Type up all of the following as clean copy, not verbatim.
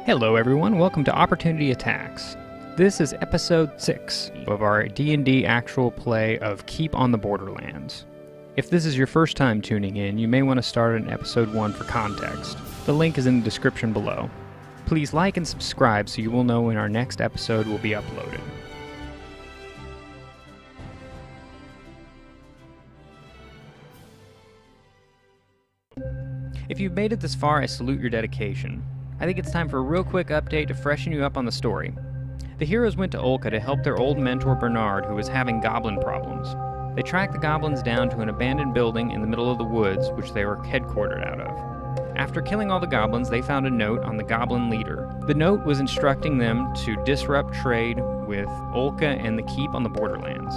Hello everyone, welcome to Opportunity Attacks. This is episode 6 of our D&D actual play of Keep on the Borderlands. If this is your first time tuning in, you may want to start at episode 1 for context. The link is in the description below. Please like and subscribe so you will know when our next episode will be uploaded. If you've made it this far, I salute your dedication. I think it's time for a real quick update to freshen you up on the story. The heroes went to Olka to help their old mentor Bernard, who was having goblin problems. They tracked the goblins down to an abandoned building in the middle of the woods, which they were headquartered out of. After killing all the goblins, they found a note on the goblin leader. The note was instructing them to disrupt trade with Olka and the Keep on the Borderlands.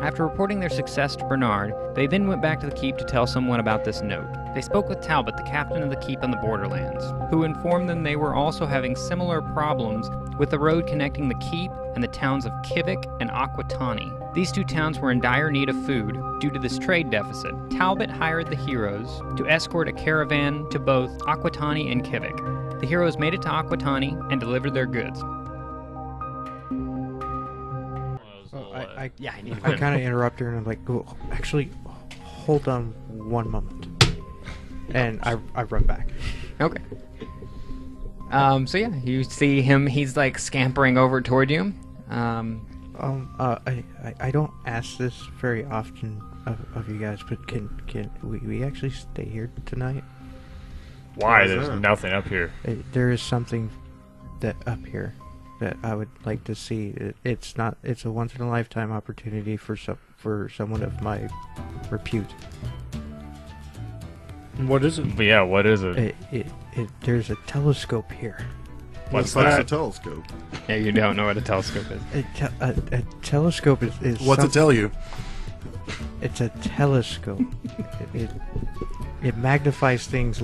After reporting their success to Bernard, they then went back to the Keep to tell someone about this note. They spoke with Talbot, the captain of the Keep on the Borderlands, who informed them they were also having similar problems with the road connecting the Keep and the towns of Kivik and Aquatani. These two towns were in dire need of food due to this trade deficit. Talbot hired the heroes to escort a caravan to both Aquatani and Kivik. The heroes made it to Aquatani and delivered their goods. I kind of interrupt her and I'm like, oh, actually, hold on one moment. And I run back. Okay. So yeah, you see him, he's like scampering over toward you. I don't ask this very often of you guys, but can we actually stay here tonight? Why? There's nothing up here. There is something that up here that I would like to see. It's a once in a lifetime opportunity for someone of my repute. What is it? Yeah, what is it? There's a telescope here. What's a telescope? Yeah, you don't know what a telescope is. A telescope is What's it tell you? It's a telescope. it magnifies things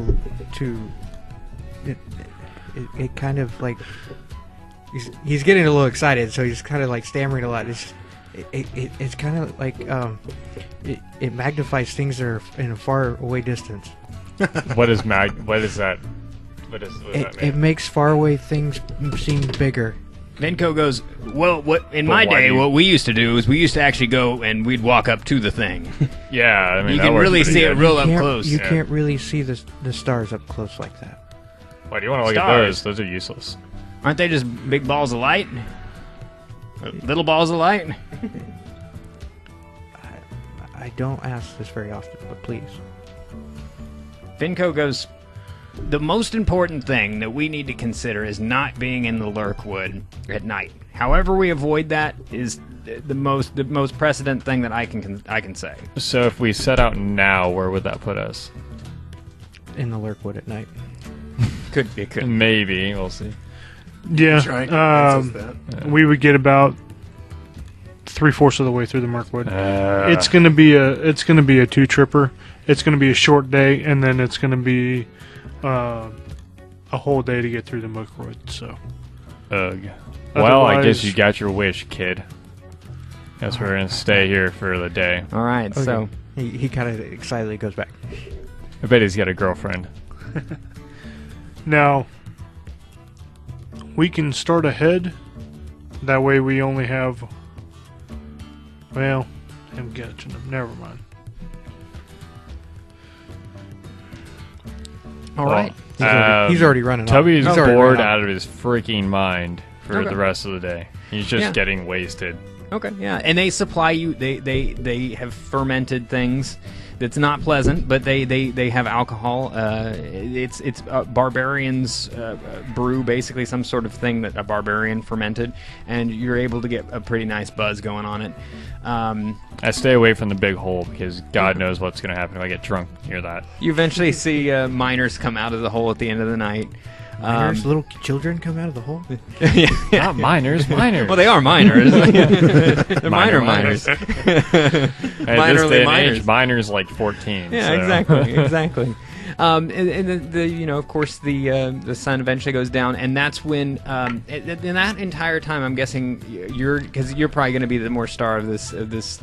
to... It kind of like... He's getting a little excited, so he's kind of like stammering a lot. It's kind of like it magnifies things that are in a far away distance. What is that? What does that mean? It makes far away things seem bigger. Venko goes, well, in my day, what we used to do is we used to actually go and we'd walk up to the thing. Yeah, I mean, you can really see it real up close. You can't really see the stars up close like that. Why do you want to look at those? Those are useless. Aren't they just big balls of light? Little balls of light? I don't ask this very often, but please. Vinco goes, the most important thing that we need to consider is not being in the Lurkwood at night. However we avoid that is the most precedent thing that I can say. So if we set out now, where would that put us? In the Lurkwood at night. Could be. Maybe. We'll see. Yeah, we would get about 3/4 of the way through the Mirkwood. It's gonna be a two-tripper. It's gonna be a short day, and then it's gonna be a whole day to get through the Mirkwood. So, well, I guess you got your wish, kid. Guess we're gonna stay here for the day. All right, okay. So he kind of excitedly goes back. I bet he's got a girlfriend. Now, we can start ahead. That way we only have... Well, I'm catching him. Never mind. All right. He's already running off. Tubby's bored out of his freaking mind for the rest of the day. He's just getting wasted. Okay, yeah. And they supply you... They have fermented things. It's not pleasant, but they have alcohol. It's barbarians brew, basically some sort of thing that a barbarian fermented, and you're able to get a pretty nice buzz going on it. I stay away from the big hole because God knows what's going to happen if I get drunk near that. You eventually see miners come out of the hole at the end of the night. Miners, little children come out of the hole? Not miners. Well, they are miners. They're miners. Minorly miners. Miners like 14. Yeah, so. exactly. And of course, the sun eventually goes down, and that's when, in that entire time, I'm guessing because you're probably going to be the more star of this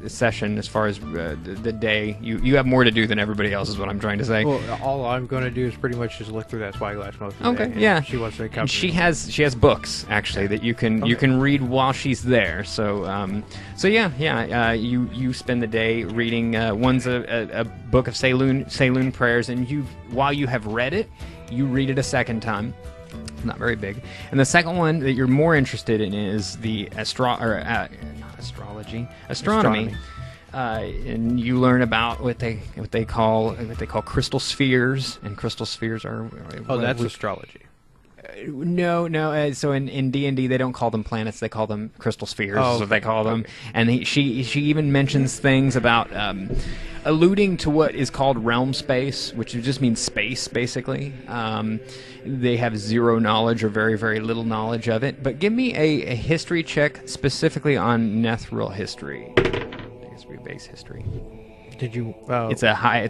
session as far as the day. You have more to do than everybody else, is what I'm trying to say. Well, all I'm going to do is pretty much just look through that spyglass most of the day. Okay, yeah. She wants to come. And she has books actually that you can read while she's there. So you spend the day reading. One's a book of Saloon prayers, and while you have read it, you read it a second time. Not very big. And the second one that you're more interested in is the astronomy. And you learn about what they call crystal spheres, and crystal spheres are. That's astrology. No. So in D&D they don't call them planets; they call them crystal spheres. Is what they call them. And she even mentions things about alluding to what is called realm space, which just means space, basically. They have zero knowledge or very, very little knowledge of it. But give me a history check specifically on Nethril history. I guess we base history. Did you? It's a high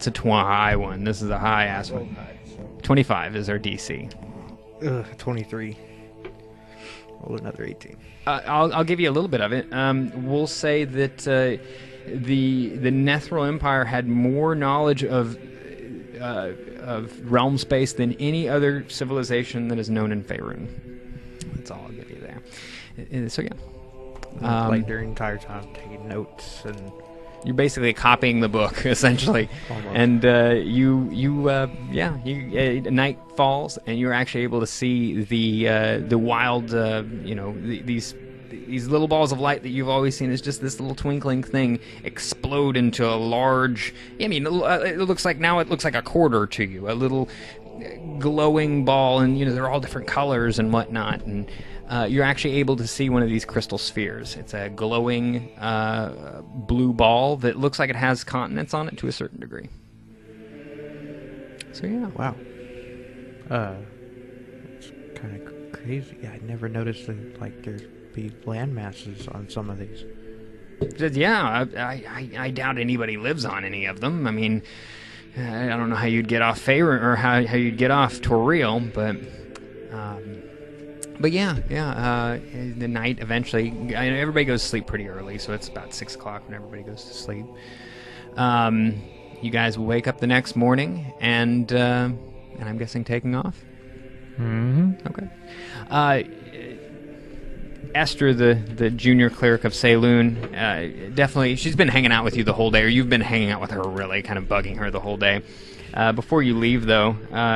one. This is a high ass one. 25 is our DC. 23. Roll another 18. I'll give you a little bit of it. We'll say that the Nethril Empire had more knowledge of realm space than any other civilization that is known in Faerun. That's all I'll give you there. So yeah, like during the entire time taking notes, and you're basically copying the book essentially. Almost. And night falls, and you're actually able to see the wild, these little balls of light that you've always seen is just this little twinkling thing explode into a large. I mean, it looks like a quarter to you, a little glowing ball, and they're all different colors and whatnot, and you're actually able to see one of these crystal spheres. It's a glowing blue ball that looks like it has continents on it to a certain degree. So yeah. Wow. It's kind of crazy. I never noticed that there'd be land masses on some of these. Yeah, I doubt anybody lives on any of them. I mean, I don't know how you'd get off Faerun or how you'd get off Toril, but the night eventually, everybody goes to sleep pretty early, so it's about 6 o'clock when everybody goes to sleep. You guys will wake up the next morning, and I'm guessing taking off. Mm-hmm. Okay. Esther, the junior cleric of Saloon, definitely, she's been hanging out with you the whole day, or you've been hanging out with her, really, kind of bugging her the whole day. Before you leave, though,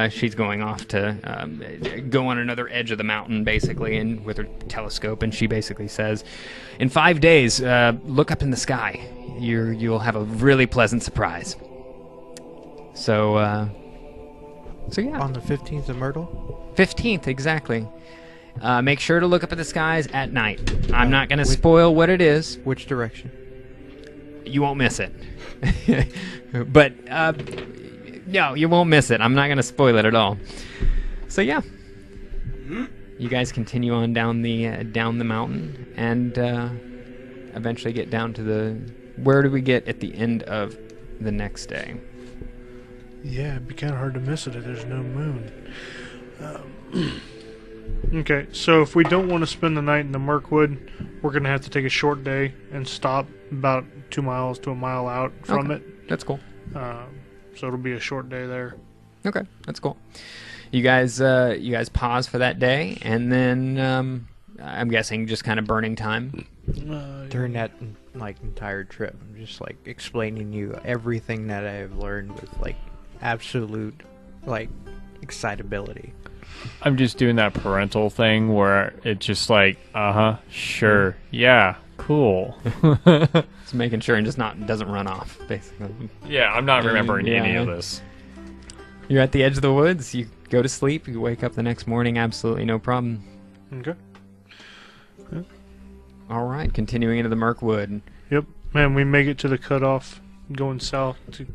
she's going off to go on another edge of the mountain, basically, and with her telescope, and she basically says, in 5 days, look up in the sky. You'll have a really pleasant surprise. So yeah. On the 15th of Myrtle? 15th, exactly. Make sure to look up at the skies at night. I'm not going to spoil what it is. Which direction? You won't miss it. But, no, you won't miss it. I'm not going to spoil it at all. So, yeah. You guys continue on down the mountain and eventually get down to where do we get at the end of the next day? Yeah, it'd be kind of hard to miss it if there's no moon. Okay, so if we don't want to spend the night in the Mirkwood, we're going to have to take a short day and stop about 2 miles to a mile out from it. That's cool. So it'll be a short day there. Okay, that's cool. You guys pause for that day, and then I'm guessing just kind of burning time. During that entire trip, I'm just explaining you everything that I've learned with absolute excitability. I'm just doing that parental thing where it's just sure, yeah, cool. Just making sure and just doesn't run off, basically. Yeah, I'm not remembering any of this. You're at the edge of the woods, you go to sleep, you wake up the next morning, absolutely no problem. Okay. Yeah. All right, continuing into the Mirkwood. Yep. Man, we make it to the cutoff going south to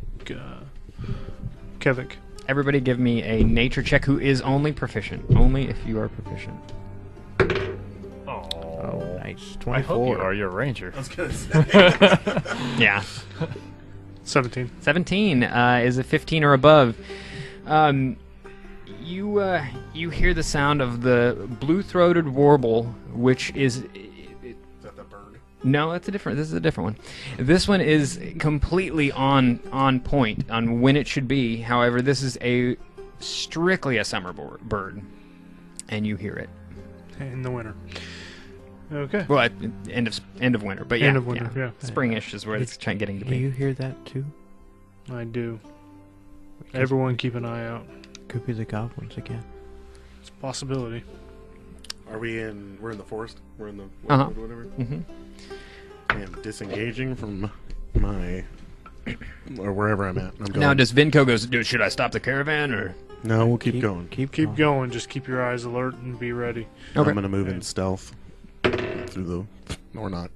Kvothe. Everybody give me a nature check who is only proficient. Only if you are proficient. Oh, nice. 24. I hope you are. You're a ranger. I was going to say. Yeah. 17. 17 is a 15 or above. You hear the sound of the blue-throated warble, which is... Is that the bird? No, that's a different. This is a different one. This one is completely on point on when it should be. However, this is strictly a summer bird, and you hear it in the winter. Okay. Well, end of winter, but yeah, end of winter. Yeah. Springish is where it's getting to be. Do you hear that too? I do. Everyone, keep an eye out. Could be the goblins again. It's a possibility. We're in the forest. We're in the whatever. Mm-hmm. I am disengaging from my or wherever I'm at. I'm going. Now, does Vinco go? Should I stop the caravan or? No, we'll keep going. Keep going. Just keep your eyes alert and be ready. Okay. I'm gonna move in stealth through or not.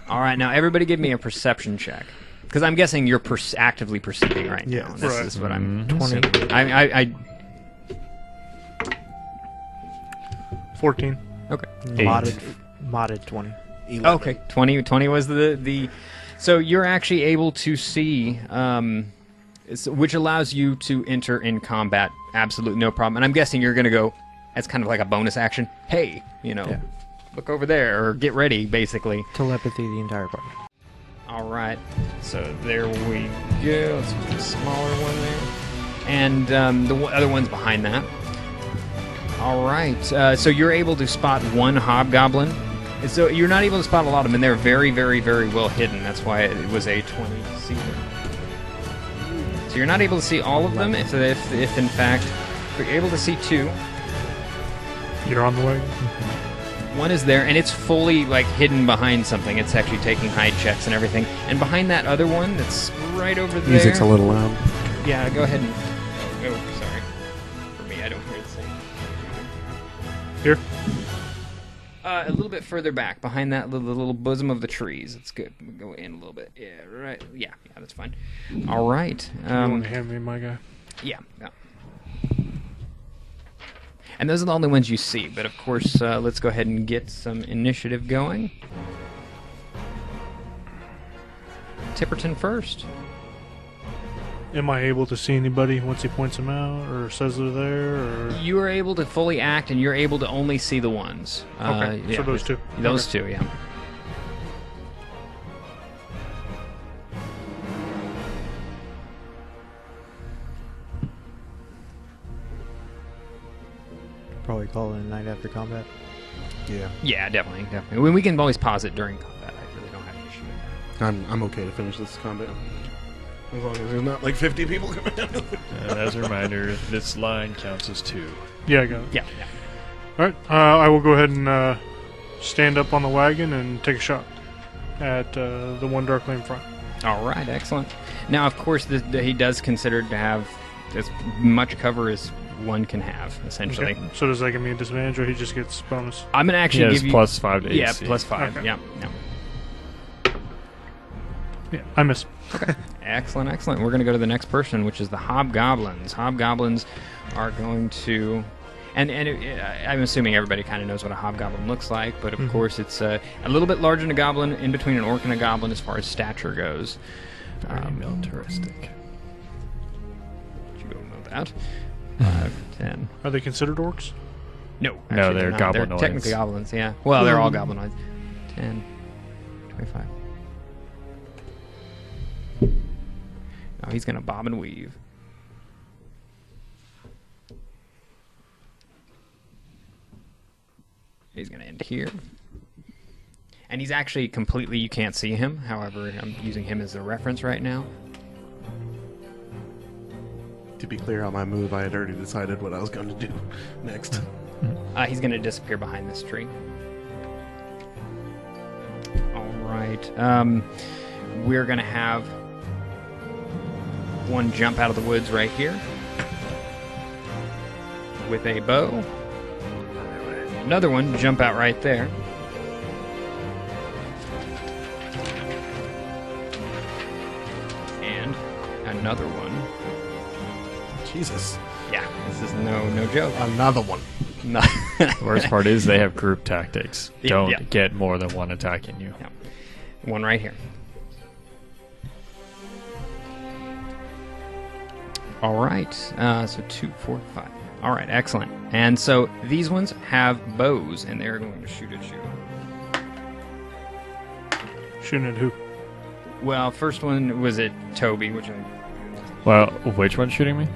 All right, now everybody, give me a perception check, because I'm guessing you're actively perceiving right now. This is what I'm. 20. I 14. Okay. Modded 20. 11. Okay. 20 was the. So you're actually able to see, which allows you to enter in combat. Absolute no problem. And I'm guessing you're going to go. That's kind of like a bonus action. Hey, look over there or get ready, basically. Telepathy the entire party. All right. So there we go. Let's use a smaller one there, and the other one's behind that. All right. So you're able to spot one hobgoblin. So you're not able to spot a lot of them, and they're very, very, very well hidden. That's why it was a 20 seater. So you're not able to see all of them. If in fact you're able to see two. You're on the way. One is there, and it's fully hidden behind something. It's actually taking hide checks and everything. And behind that other one, that's right over there. Music's a little loud. Yeah, go ahead and. Oh, sorry. For me, I don't hear the same. Here. A little bit further back, behind that little bosom of the trees. It's good. We'll go in a little bit. Yeah, right. Yeah, that's fine. All right. You want to hand me my guy? Yeah. And those are the only ones you see. But of course, let's go ahead and get some initiative going. Tipperton first. Am I able to see anybody once he points them out or says they're there? Or? You are able to fully act, and you're able to only see the ones. Okay, so those two. Those two, yeah. Probably call it a night after combat. Yeah. Yeah, definitely. We can always pause it during combat. I really don't have an issue with that. I'm okay to finish this combat. As long as there's not 50 people coming out. And as a reminder, this line counts as 2. Yeah, I got it. Yeah. All right, I will go ahead and stand up on the wagon and take a shot at the one directly in front. All right, excellent. Now, of course, he does consider to have as much cover as one can have, essentially. Okay. So does that give me a disadvantage, or he just gets bonus? I'm gonna actually give you +5 to AC. Yeah, +5. Okay. Yeah. Yeah, I miss. Okay. Excellent. We're going to go to the next person, which is the hobgoblins. Hobgoblins are going to... And I'm assuming everybody kind of knows what a hobgoblin looks like, but of course it's a little bit larger than a goblin, in between an orc and a goblin as far as stature goes. Very militaristic. You don't know that. 5, 10. Are they considered orcs? No, No, actually, they're not. goblinoids. They're technically goblins, yeah. Well, they're all goblinoids. 10, 25. Oh, he's going to bob and weave. He's going to end here. And he's actually completely, you can't see him. However, I'm using him as a reference right now. To be clear on my move, I had already decided what I was going to do next. He's going to disappear behind this tree. All right. We're going to have one jump out of the woods right here with a bow. Another one jump out right there. And another one. Jesus. Yeah, this is no joke. Another one. No. The worst part is they have group tactics. Don't Yeah. get more than one attacking you. Yeah. One right here. All right. So 2, 4, 5. All right, excellent. And so these ones have bows, and they're going to shoot at you. Shooting at who? Well, first one was at Toby, which Well, which one's shooting me?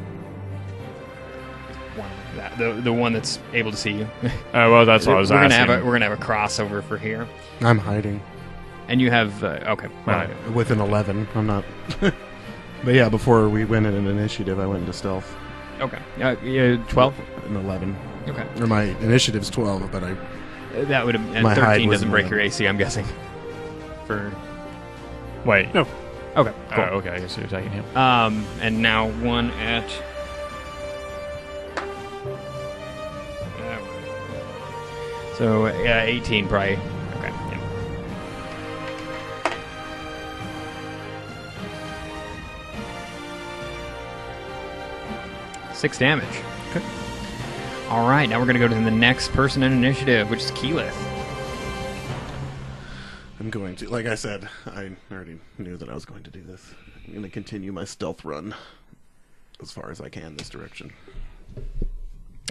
the one that's able to see you. Well, that's what I was asking. We're gonna have a crossover for here. I'm hiding. And you have okay. Right. With an 11. I'm not. But yeah, before we went in an initiative, I went into stealth. Okay. 12? An 11. Okay. Or my initiative's 12, but I. That would have. My hide 13 was doesn't break your 11. AC, I'm guessing. For. Wait. No. Okay. Cool. Okay, I guess you're attacking him. And now one at. So 18 probably. Okay. Yeah. 6 damage. Okay. All right, now we're going to go to the next person in initiative, which is Keyleth. I'm going to. Like I said, I already knew that I was going to do this. I'm going to continue my stealth run as far as I can this direction.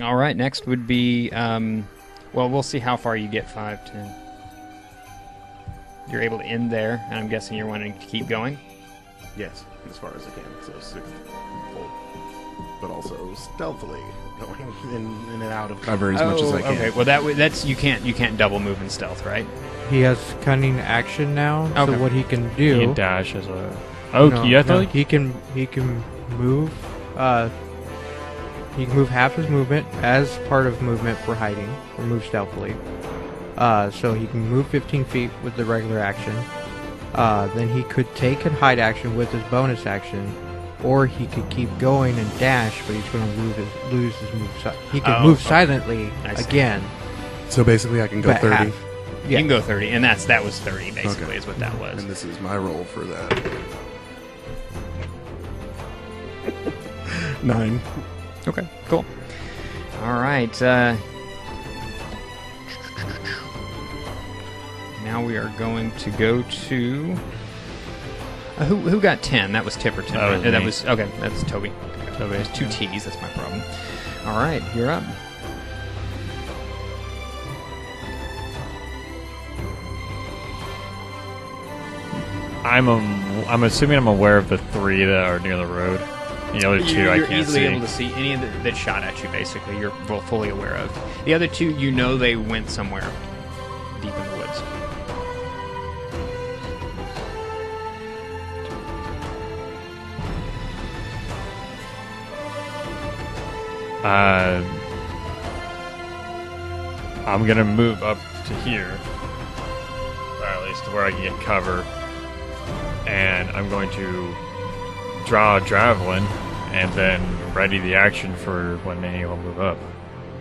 All right, next would be, well, we'll see how far you get, 5, 10. You're able to end there, and I'm guessing you're wanting to keep going? Yes, as far as I can. So 6 full. But also stealthily going in and out of cover as much as I can. Okay, well, that's you can't double move in stealth, right? He has cunning action now, Okay. so what he can do... He can dash as a... Oh, No, yeah, I thought no, he can move. He can move half his movement as part of movement for hiding, or move stealthily. So he can move 15 feet with the regular action. Then he could take a hide action with his bonus action, or he could keep going and dash, but he's going to lose his move. He can move silently I see. again. So basically I can go but 30. half. You can go 30, and that was 30, basically, Okay. is what that was. And this is my roll for that. 9. Okay, cool. All right. Now we are going to go to... who got 10? That was Tipperton. That was right? That me. was okay. That's Toby. Toby has 2 T's. That's my problem. All right, you're up. I'm assuming I'm aware of the 3 that are near the road. The other 2 I You're can't easily see. able to see any of that shot at you. Basically, you're fully aware of. The other 2, you know, they went somewhere deep in the woods. I'm gonna move up to here, or at least to where I can get cover, and I'm going to draw a javelin and then ready the action for when any will move up.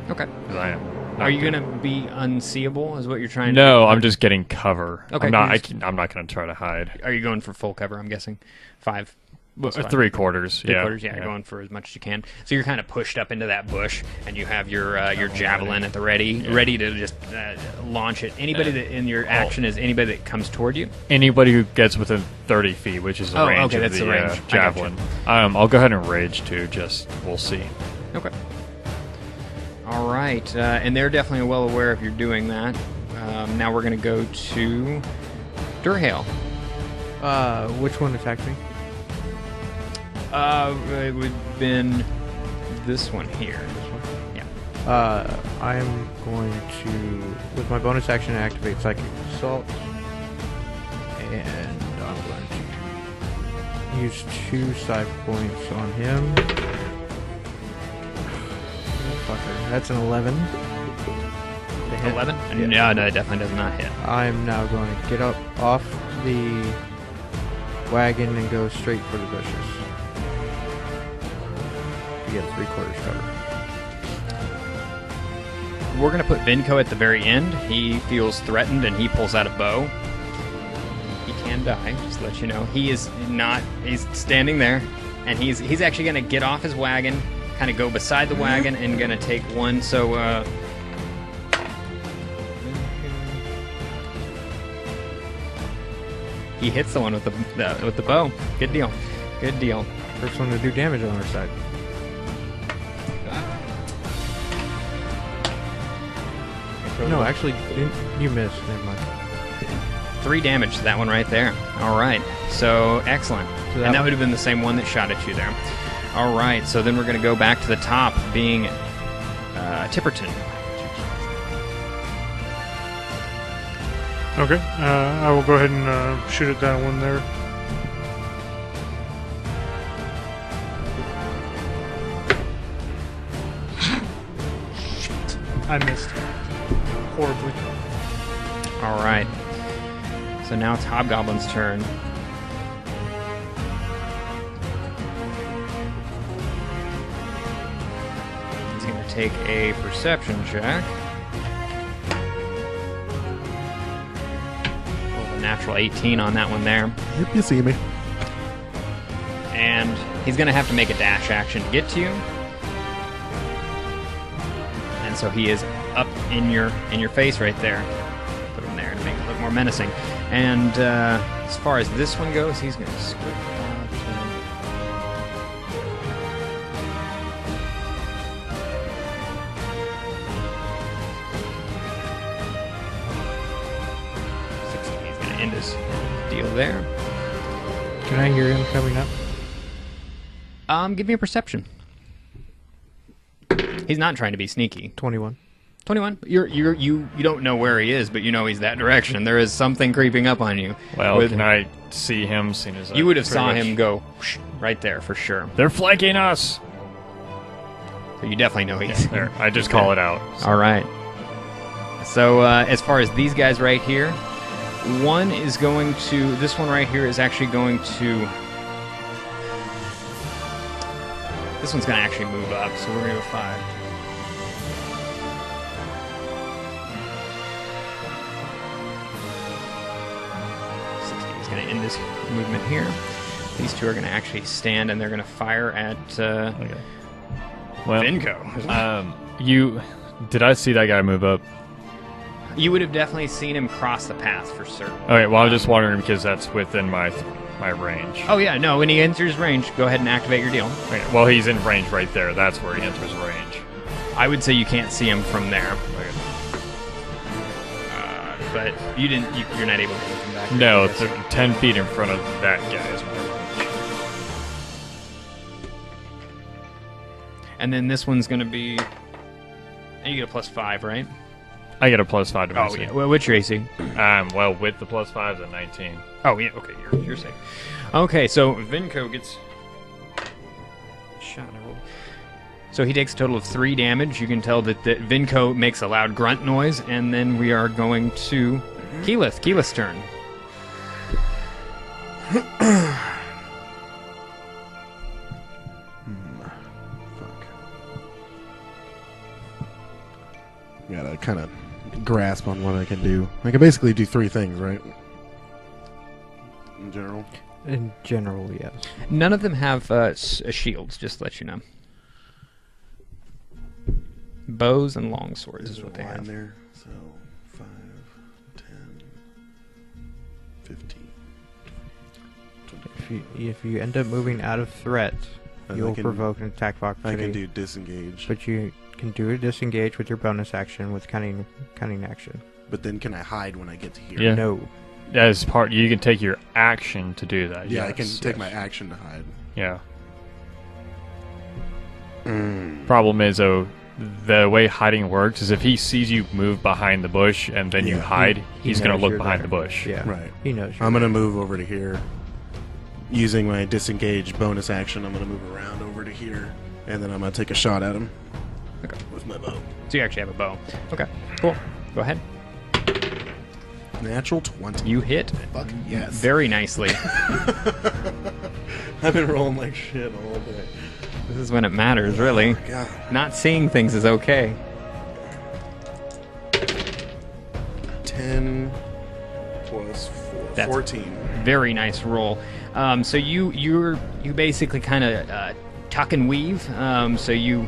Okay. 'Cause I am. Are you gonna be unseeable? Is what you're trying to? No, I'm just getting cover. Okay, I'm not. you're just- I'm not gonna try to hide. Are you going for full cover? I'm guessing 5. Plus 5. 3/4. Yeah. 3/4, yeah, going for as much as you can. So you're kind of pushed up into that bush, and you have your javelin at the ready to just launch it. Anybody that in your action is anybody that comes toward you. Anybody who gets within 30 feet, which is the range okay, of that's the the range. I javelin. I'll go ahead and rage too. Just we'll see. Okay. All right, and they're definitely well aware if you're doing that. Now we're going to go to Durhale. Which one attacked me? It would have been this one here. Yeah. I'm going to, with my bonus action, activate Psychic Assault. And I'm going to use 2 side points on him. Fucker. That's an 11. To hit. 11? Yeah. No, it definitely does not hit. I'm now going to get up off the wagon and go straight for the bushes. To get 3/4 cover. We're going to put Vinco at the very end. He feels threatened, and he pulls out a bow. He can die, just to let you know. He is not... He's standing there, and he's actually going to get off his wagon, kind of go beside the wagon, and going to take one, so... He hits the one with the bow. Good deal. Good deal. First one to do damage on our side. No, actually, you missed. Never mind. 3 damage to that one right there. All right. So, excellent. So And that would have been the same one that shot at you there. All right. So then we're going to go back to the top, being Tipperton. Okay, I will go ahead and shoot at that one there. Shit. I missed. Horribly. All right. So now it's Hobgoblin's turn. He's going to take a perception check. Roll a natural 18 on that one there. Yep, you see me. And he's going to have to make a dash action to get to you. And so he is up in your face right there. Put him there to make it look more menacing. And as far as this one goes, he's going to scoot out. 60. He's going to end his deal there. Can I hear him coming up? Give me a perception. He's not trying to be sneaky. 21. 21. You don't know where he is, but you know he's that direction. There is something creeping up on you. Well, can I see him? Seeing as You would have saw pretty much- him go whoosh, right there for sure. They're flanking us. So you definitely know he's There, I just call it out. All right. So as far as these guys right here, one is going to. This one right here is actually going to. This one's going to actually move up, so we're going to go 5. He's going to end this movement here. These two are going to actually stand, and they're going to fire at Okay. Well, Vinco. Did I see that guy move up? You would have definitely seen him cross the path for certain. Okay, well, I'm just wondering because that's within my range. Oh yeah, no, when he enters range, go ahead and activate your deal. Okay, well, he's in range right there. That's where he enters range. I would say you can't see him from there. Okay. But you're not able to move him back. No, I it's guess. 10 feet in front of that guy is my range. And then this one's going to be... And you get a +5, right? I get a +5 to my Oh, AC. yeah. Well, what's your AC? Well, with the +5 is a 19. Oh, yeah. Okay, you're safe. Okay, so Vinco gets... Shot. I rolled. So he takes a total of 3 damage. You can tell that Vinco makes a loud grunt noise. And then we are going to Keyleth. Keyleth's turn. Fuck. Gotta kind of grasp on what I can do. I can basically do 3 things, right? In general. In general, yes. None of them have shields, just to let you know. Bows and long swords is what they have. There, so 5, 10, 15. 20. If you end up moving out of threat, And you'll I can- provoke an attack of I opportunity. can do disengage. But you can do a disengage with your bonus action with cunning action. But then can I hide when I get to here? Yeah. No. As part, you can take your action to do that. Yeah, I yes, can take yes. my action to hide. Yeah. Problem is, though, the way hiding works is if he sees you move behind the bush and then you Yeah, hide, he he's going knows to look you're behind there. the bush. Yeah. Right. He knows. I'm going to move over to here. Using my disengage bonus action, I'm going to move around over to here. And then I'm going to take a shot at him. Okay. With my bow. So you actually have a bow. Okay, cool. Go ahead. Natural 20. You hit Fuck yes. very nicely. I've been rolling like shit all day. This is when it matters, really. God. Not seeing things is okay. 10 plus 4. That's 14. Very nice roll. So you basically kind of tuck and weave. So you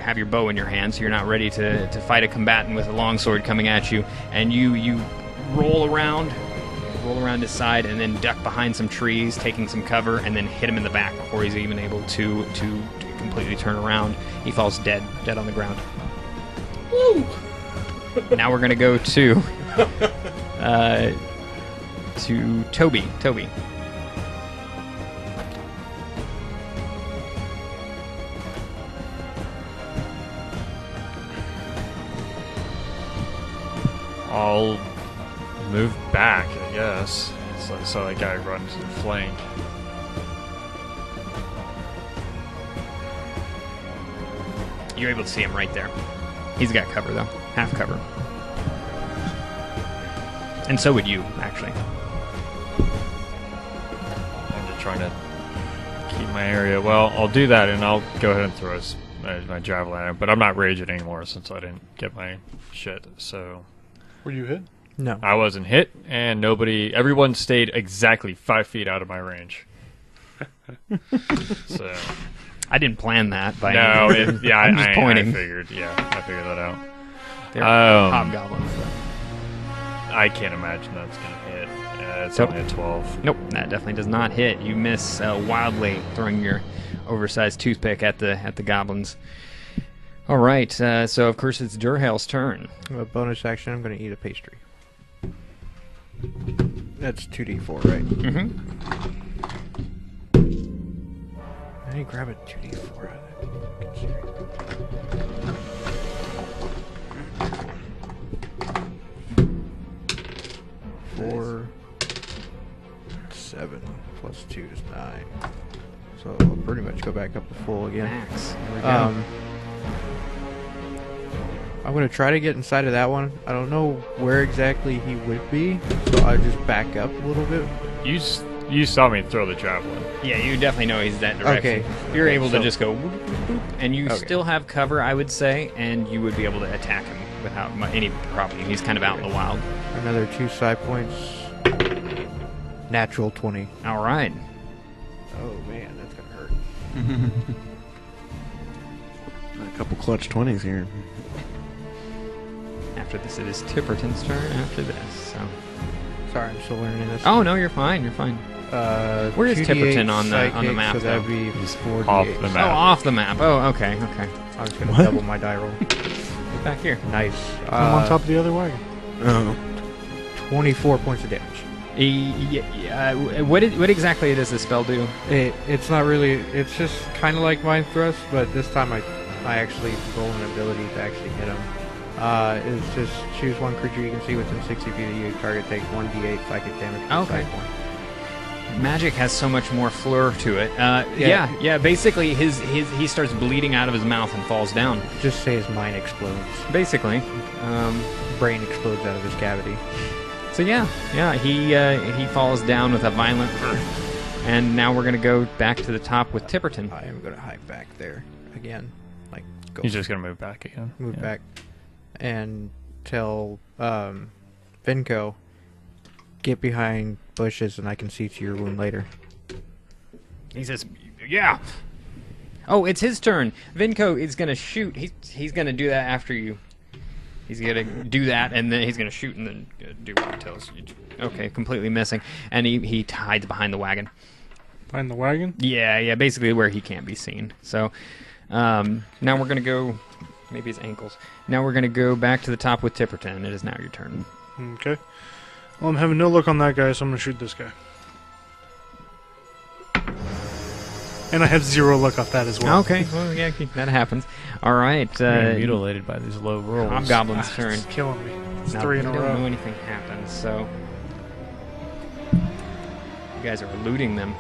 have your bow in your hand, so you're not ready to fight a combatant with a longsword coming at you, and you roll around his side, and then duck behind some trees, taking some cover, and then hit him in the back before he's even able to completely turn around. He falls dead on the ground. Woo! Now we're gonna go to to Toby. Toby. I'll move back, I guess. So that guy runs to the flank. You're able to see him right there. He's got cover, though. Half cover. And so would you, actually. I'm just trying to keep my area. Well, I'll do that, and I'll go ahead and throw my javelin at him. But I'm not raging anymore since I didn't get my shit, so... Were you hit? No. I wasn't hit, and everyone stayed exactly 5 feet out of my range. So... I didn't plan that. By no, I'm just pointing. I figured that out. They're hobgoblins. I can't imagine that's going to hit. It's Nope. only a 12. Nope, that definitely does not hit. You miss wildly, throwing your oversized toothpick at the goblins. All right, so of course it's Durhal's turn. A bonus action, I'm going to eat a pastry. That's 2d4, right? Mm-hmm. I need to grab a 2d4 out of that. 4, 7 plus 2 is 9. So I'll pretty much go back up to full again. Max. There we go. I'm going to try to get inside of that one. I don't know where exactly he would be, so I'll just back up a little bit. You saw me throw the javelin. Yeah, you definitely know he's that direction. Okay. You're able to So- just go whoop, whoop, whoop, and you Okay. still have cover, I would say, and you would be able to attack him without any problem. He's kind of out in the wild. Another 2 side points. Natural 20. All right. Oh man, that's going to hurt. A couple clutch 20s here. After this, it is Tipperton's turn after this. So. Sorry, I'm still learning this. Oh, no, you're fine. You're fine. Where is 2d8 Tipperton on the psychic, map, So that'd though? be He's 4d8. off the Oh, map. off the map. Oh, okay, okay. I'm just going to double my die roll. Back here. Nice. I'm on top of the other wagon. Oh. 24 points of damage. What exactly does this spell do? It's not really. It's just kind of like Mind Thrust, but this time I actually roll an ability to actually hit him. It's just choose one creature you can see within 60 feet of you. Target takes 1d8 psychic damage. Per Okay. side point. Magic has so much more flair to it. Yeah. Basically, he starts bleeding out of his mouth and falls down. Just say his mind explodes. Basically. Brain explodes out of his cavity. So yeah, he falls down with a violent and now we're gonna go back to the top with Tipperton. I am going to hike back there again. Like go. He's just going to move back again. Move Yeah. back and tell Vinco, get behind bushes and I can see to your wound later. He says, "Yeah." Oh, it's his turn. Vinco is gonna shoot. He's gonna do that after you. He's gonna do that, and then he's gonna shoot, and then do what he tells you to. Okay, completely missing, and he hides behind the wagon. Behind the wagon? Yeah, basically where he can't be seen. So now we're gonna go. Maybe his ankles. Now we're gonna go back to the top with Tipperton. It is now your turn. Okay. Well, I'm having no luck on that guy, so I'm going to shoot this guy. And I have 0 luck off that as well. Okay, well, yeah, that happens. All right. Being mutilated by these low rolls. Hobgoblin's turn. It's killing me. It's Now, 3 in a you don't know row. anything happens, so you guys are eluding them.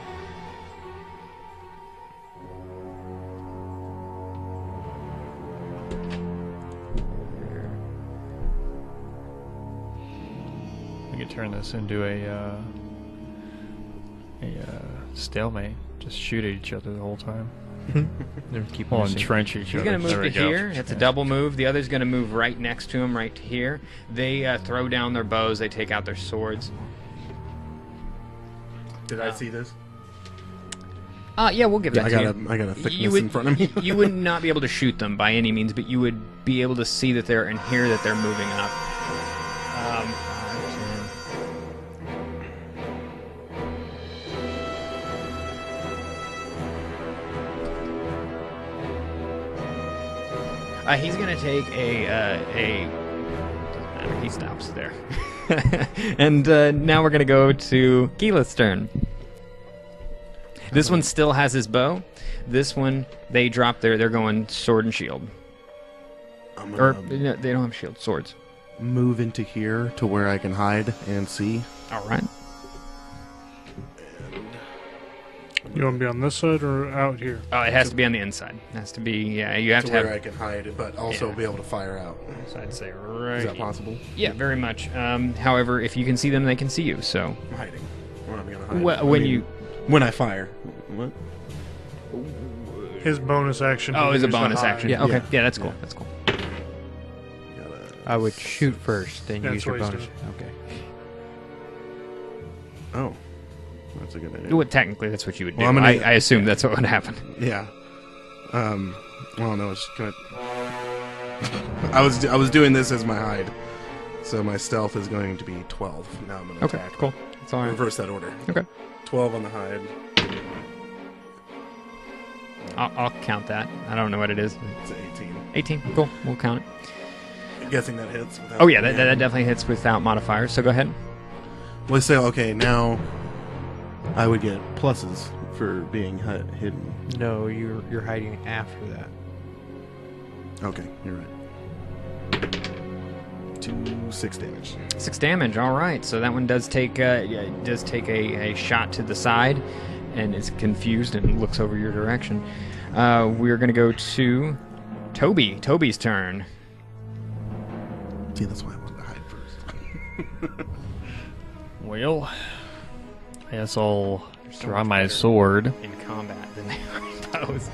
We could turn this into a stalemate. Just shoot at each other the whole time. Keep We'll missing. entrench each He's other. going to move There to we go. here. It's a double move. The other's going to move right next to him, right to here. They throw down their bows. They take out their swords. Did I see this? Yeah, we'll give that I to got you. a thickness in front of me. You would not be able to shoot them by any means, but you would be able to see that they're and hear that they're moving up. 10. He's going to take a doesn't matter. stops there. And now we're going to go to Keyleth's turn. This one still has his bow. This one, they drop they're going sword and shield. Or, no, they don't have shield, swords. Move into here to where I can hide and see. All right. You want to be on this side or out here? Oh, it has to be on the inside. It has to be, yeah, you have to have... where I can hide, but also be able to fire out. So I'd say right... Is that possible? Yeah, very much. However, if you can see them, they can see you, so... I'm hiding. We're not going to hide. Well, when I fire. What? His bonus action. Oh, it's a bonus action. Yeah. Okay. Yeah, that's cool. That's cool. I would shoot first, then That's use your what he's bonus. Okay. Oh. That's a good idea. Well, technically, that's what you would do. Well, I assume that's what would happen. Yeah. Well, no, it's gonna... I was doing this as my hide. So my stealth is going to be 12. Now I'm going to Okay, attack. cool. That's all right. Reverse that order. Okay. 12 on the hide. I'll count that. I don't know what it is. It's 18. 18. Cool. We'll count it. I'm guessing that hits. Without Oh, yeah, that definitely hits without modifiers, so go ahead. Let's say, okay, now I would get pluses for being hidden. No, you're hiding after that. Okay, you're right. 6 damage. 6 damage. All right. So that one does take a shot to the side, and is confused and looks over your direction. We're gonna go to Toby. Toby's turn. See, that's why I wanted to hide first. Well, I guess I'll draw my sword. In combat than they are in pose.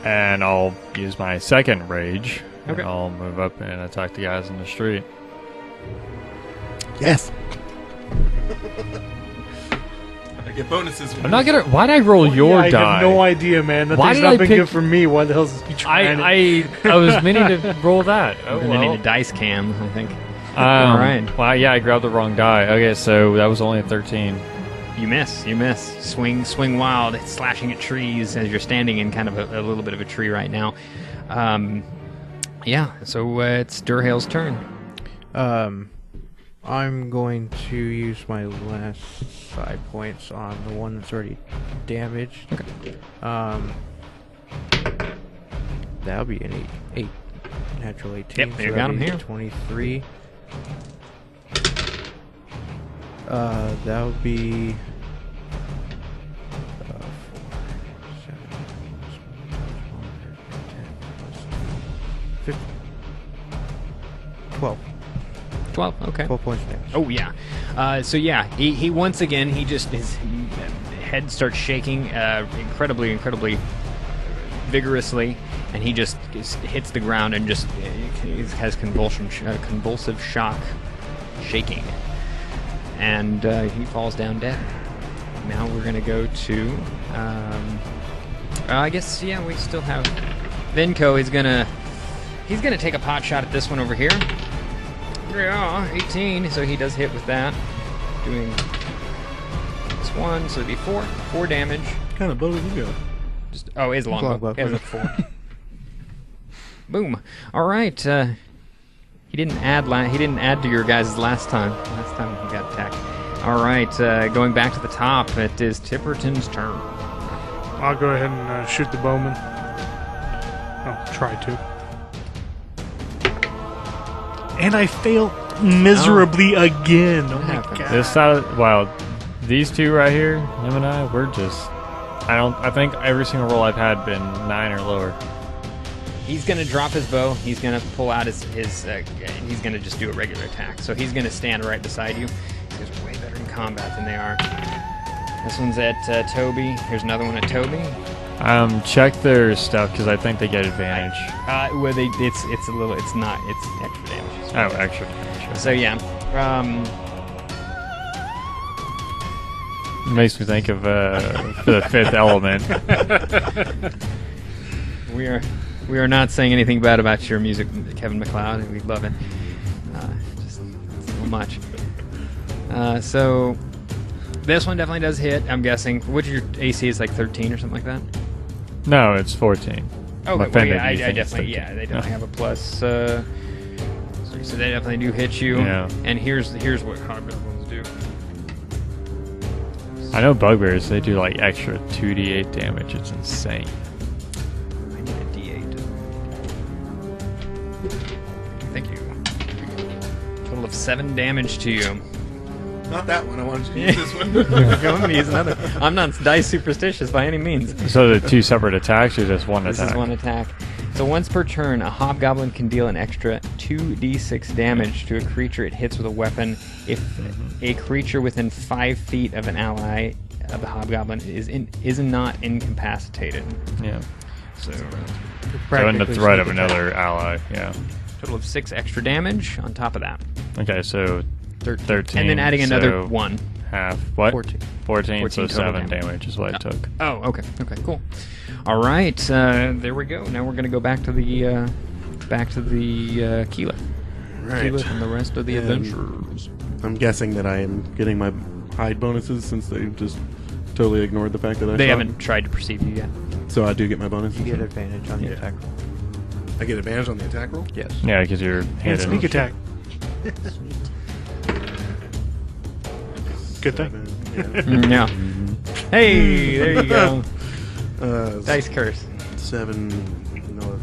And I'll use my second rage. Okay. And I'll move up and attack the guys in the street. Yes. I get bonuses. I'm not gonna. Why'd I roll your I die? have no idea, man. That Why thing's did I not been pick- good for me. Why the hell is he trying I was meaning to roll that. Oh, We're gonna need a dice cam, I think. All right. Well, yeah, I grabbed the wrong die. Okay, so that was only a 13. You miss. Swing wild, slashing at trees as you're standing in kind of a little bit of a tree right now. Yeah, so it's Durhale's turn. I'm going to use my last side points on the one that's already damaged. Okay. That'll be an 8 natural 18. Yep, so you that'll got him be here. 23. That would be 4, 7, 10, 12. 12, okay. 12 points of damage. Oh, yeah. So, yeah, he once again, his head starts shaking incredibly vigorously, and he just hits the ground and just has convulsive shock, shaking. And he falls down dead. Now we're going to go to... I guess, yeah, we still have... Venko is going to... He's going to take a pot shot at this one over here. Yeah, 18, so he does hit with that. Doing this one, so it'd be 4 damage. What kind of bow did you go? Just it's a longbow. Longbow. It was a 4. Boom. All right. He didn't add to your guys' last time. Last time he got attacked. All right. Going back to the top, it is Tipperton's turn. I'll go ahead and shoot the bowman. I'll try to. And I fail miserably again. Oh my happened? god. This side, these two right here, him and I, we're just. I think every single roll I've had been 9 or lower. He's going to drop his bow. He's going to pull out his he's going to just do a regular attack. So he's going to stand right beside you. He's way better in combat than they are. This one's at Toby. Here's another one at Toby. Check their stuff because I think they get advantage. Well, it's extra damage. Oh, extra damage. So yeah. Makes me think of the Fifth Element. We are not saying anything bad about your music, Kevin MacLeod. We love it. Just so much. So this one definitely does hit. I'm guessing. What's your AC? Is like 13 or something like that? No, it's 14. Oh, My well, friend yeah, made me I think it's definitely, 13. they definitely have a plus. 3, So they definitely do hit you. Yeah. And here's what hobgoblins do. I know bugbears, they do like extra 2d8 damage. It's insane. I need a D8. Thank you. Total of 7 damage to you. Not that one. I wanted to use this one. Go and use another. I'm not dice superstitious by any means. So the 2 separate attacks or just one This attack? is one attack. So once per turn, a hobgoblin can deal an extra 2d6 damage to a creature it hits with a weapon if a creature within 5 feet of an ally of the hobgoblin is not incapacitated. Yeah. So So in the Practically threat of sneak attack. another ally, yeah. total of 6 extra damage on top of that. Okay, so 13. And then adding another so 1. half. What? 14. 14, so 14 total 7 damage. damage is what it took. Oh, okay. Okay, cool. All right, there we go. Now we're going to go back to the Keyleth. Right. Keyleth and the rest of the And adventurers. I'm guessing that I am getting my hide bonuses since they just totally ignored the fact that I They shot. haven't tried to perceive you yet. So I do get my bonuses. You get advantage on the Yeah. attack roll. I get advantage on the attack roll? Yes. Yeah, because you're And hidden. sneak attack. Good thing. Yeah. Hey, there you go. Dice. Dice curse. 7, 11.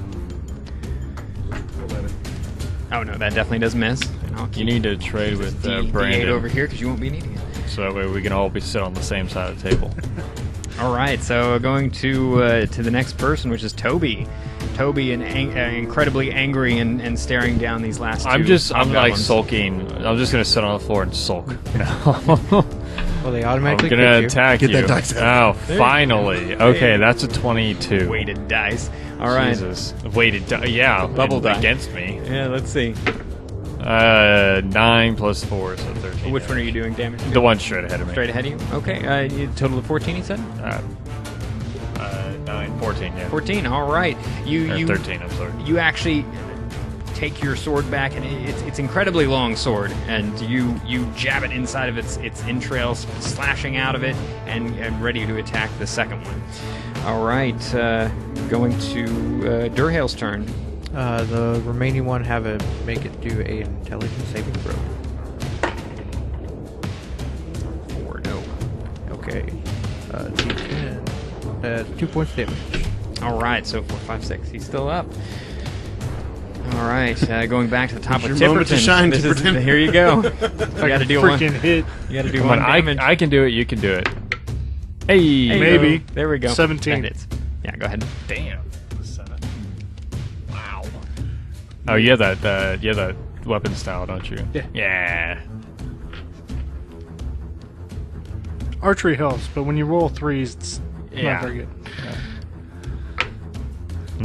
Oh no, that definitely does miss. And I'll You keep need to trade with D8 Brandon over here because you won't be needing it. so that way we can all be sit on the same side of the table. All right, so going to the next person, which is Toby. Toby, incredibly angry and staring down these last two. I'm like hobgoblins. sulking. I'm just gonna sit on the floor and sulk. Well, they I'm automatically gonna crit you. attack Get you. that dice Oh, out. finally. Okay, that's a 22. Weighted dice. All right. Jesus. Weighted yeah. Bubble die. Against me. Yeah, let's see. 9 plus 4, so 13. Which one are you doing damage to? The one straight ahead of me. Straight ahead of you? Okay, total of 14, you said? 9, 14, yeah. 14, all right. Or You 13, I'm sorry. you actually take your sword back, and it's incredibly long sword, and you jab it inside of its entrails, slashing out of it, and ready to attack the second one. All right, going to Durhale's turn. The remaining one make it do a intelligence saving throw. 4, no. Okay. D10. 2 points damage. All right, so 4, 5, 6. He's still up. All right, going back to the top Here's of your moment to Tipperton. shine, This is- Tipperton. here you go. You got to do one. Freaking hit. You got to do Come one on, damage. I can do it, you can do it. Hey! Hey, Maybe. There we go. 17. That hits. Yeah, go ahead. Damn. 7. Wow. Oh, you have that weapon style, don't you? Yeah. Yeah. Archery helps, but when you roll 3s, it's Yeah. not very good.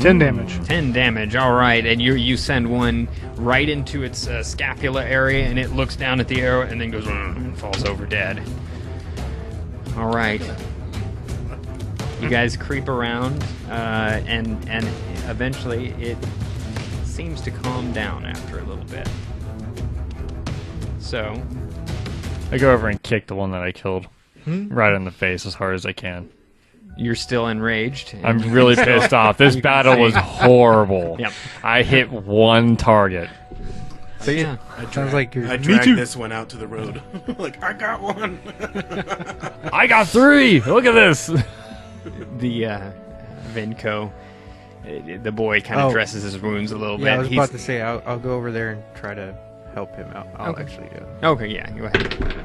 10 damage. 10 damage, all right, and you send one right into its scapula area, and it looks down at the arrow and then goes and falls over dead. All right, you guys creep around, and eventually it seems to calm down after a little bit. So I go over and kick the one that I killed right in the face as hard as I can. you're still enraged. I'm really pissed off. This You can battle see. was horrible. Yep. I hit one target. So yeah, Sounds like you're. I Me dragged too. this one out to the road. Like, I got one. I got 3! Look at this! the Vinco, the boy kind of Oh. dresses his wounds a little bit. Yeah, I was He's- about to say I'll go over there and try to help him out. I'll Okay. actually do it. Okay, yeah, go ahead.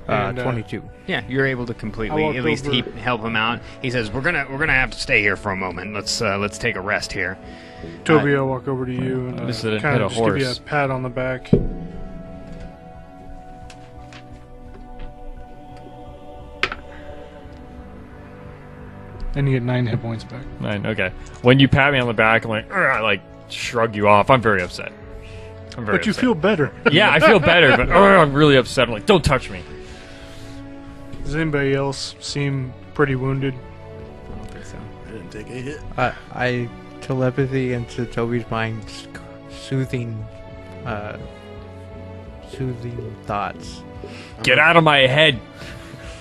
And, 22. Yeah, you're able to I completely walk at least over- help him out. He says, "We're gonna have to stay here for a moment. Let's take a rest here." Toby, I'll walk over to you and This is a- kind hit a of just give you a horse. pat on the back. And you get 9 hit points back. 9, okay. When you pat me on the back, I'm like, "Ugh," I like shrug you off. I'm very upset. I'm very But you upset. feel better. Yeah, I feel better, but I'm really upset. I'm like, don't touch me. Does anybody else seem pretty wounded? I don't think so. I didn't take a hit. I telepathy into Toby's mind, soothing thoughts. Get out of my head.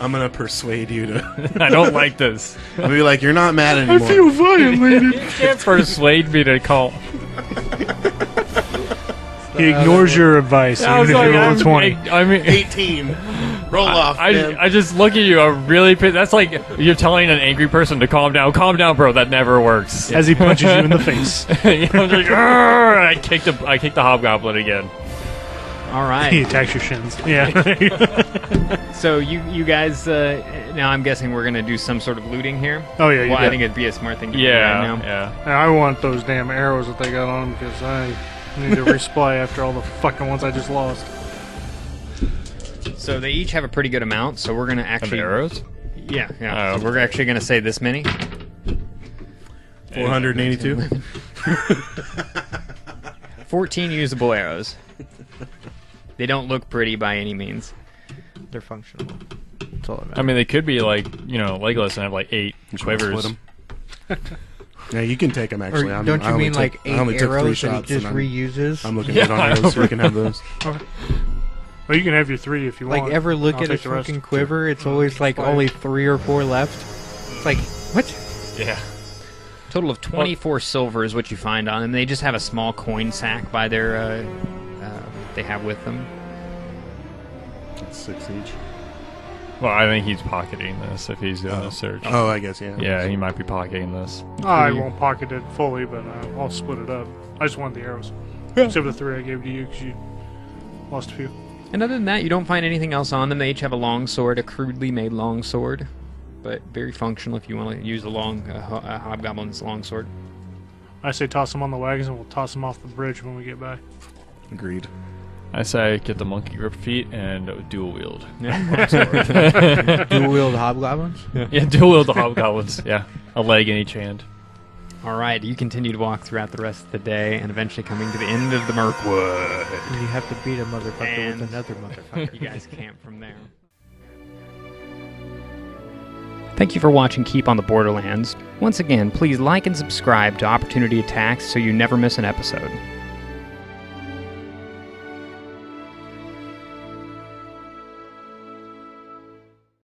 I'm gonna persuade you to. I don't like this. I'll be like, you're not mad I anymore. feel violated. You can't persuade me to call. He ignores your advice, I was even if like, you're level 20. I mean, 18. Roll off, man. I just look at you. I'm really pissed. That's like you're telling an angry person to calm down. Calm down, bro. That never works. As he punches you in the face. You know, I'm just like, "Arr!" I kicked the hobgoblin again. All right. He attacks your shins. Yeah. So you guys, now I'm guessing we're gonna do some sort of looting here. Oh, yeah, you Well, I got- think it'd be a smart thing to do Yeah, right now. yeah. I want those damn arrows that they got on them because I need to resupply after all the fucking ones I just lost. So they each have a pretty good amount. So we're gonna Of actually arrows? Yeah, yeah. Oh. So we're actually gonna say this many. 482. 14 usable arrows. They don't look pretty by any means. They're functional. That's all that I matters. mean, they could be like, Legolas and have like 8 quivers. Split 'em. Yeah, you can take them actually. Or don't you mean like I only 8 took 3 arrows that he shots, just and reuses? I'm looking Yeah, good on those, so you can have those. Well, you can have your 3 if you Like, want. ever look I'll at a take the rest. fucking quiver? It's always like 5. only 3 or 4 left. It's like, what? Yeah. Total of 24 silver is what you find on them. They just have a small coin sack by their they have with them. That's 6 each. Well, I think he's pocketing this if he's doing a search. Oh, I guess, yeah. Yeah, he might be pocketing this. I won't pocket it fully, but I'll split it up. I just want the arrows. Except for the 3 I gave to you because you lost a few. And other than that, you don't find anything else on them. They each have a long sword, a crudely made long sword, but very functional if you want to use a hobgoblin's long sword. I say toss them on the wagons and we'll toss them off the bridge when we get back. Agreed. I say get the monkey grip feet and dual wield. Dual wield hobgoblins? Yeah, dual wield the hobgoblins. Yeah, a leg in each hand. All right, you continue to walk throughout the rest of the day, and eventually coming to the end of the Mirkwood. And you have to beat a motherfucker And- with another motherfucker. You guys camp from there. Thank you for watching Keep on the Borderlands. Once again, please like and subscribe to Opportunity Attacks so you never miss an episode.